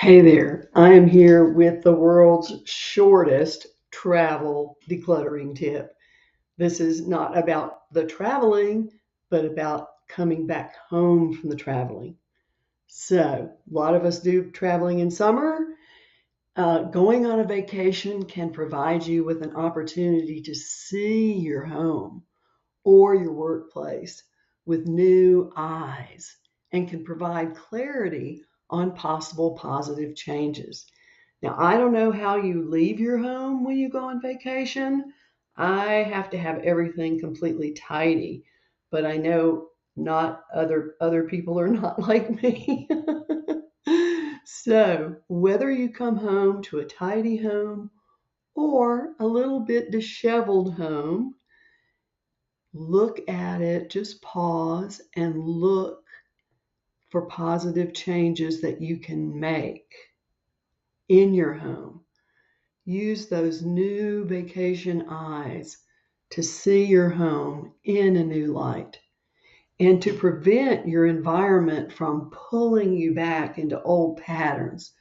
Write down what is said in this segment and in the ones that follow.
Hey there, I am here with the world's shortest travel decluttering tip. This is not about the traveling, but about coming back home from the traveling. So, a lot of us do traveling in summer. Going on a vacation can provide you with an opportunity to see your home or your workplace with new eyes and can provide clarity on possible positive changes. Now, I don't know how you leave your home when you go on vacation. I have to have everything completely tidy, but I know not other people are not like me. So, whether you come home to a tidy home or a little bit disheveled home, look at it, just pause and look for positive changes that you can make in your home. Use those new vacation eyes to see your home in a new light and to prevent your environment from pulling you back into old patterns.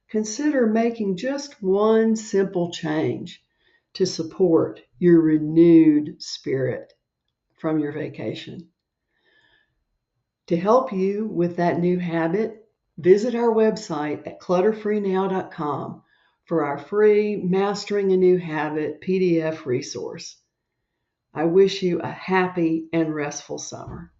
Consider making just one simple change to support your renewed spirit from your vacation. To help you with that new habit, visit our website at clutter-free-now.com for our free Mastering a New Habit PDF resource. I wish you a happy and restful summer.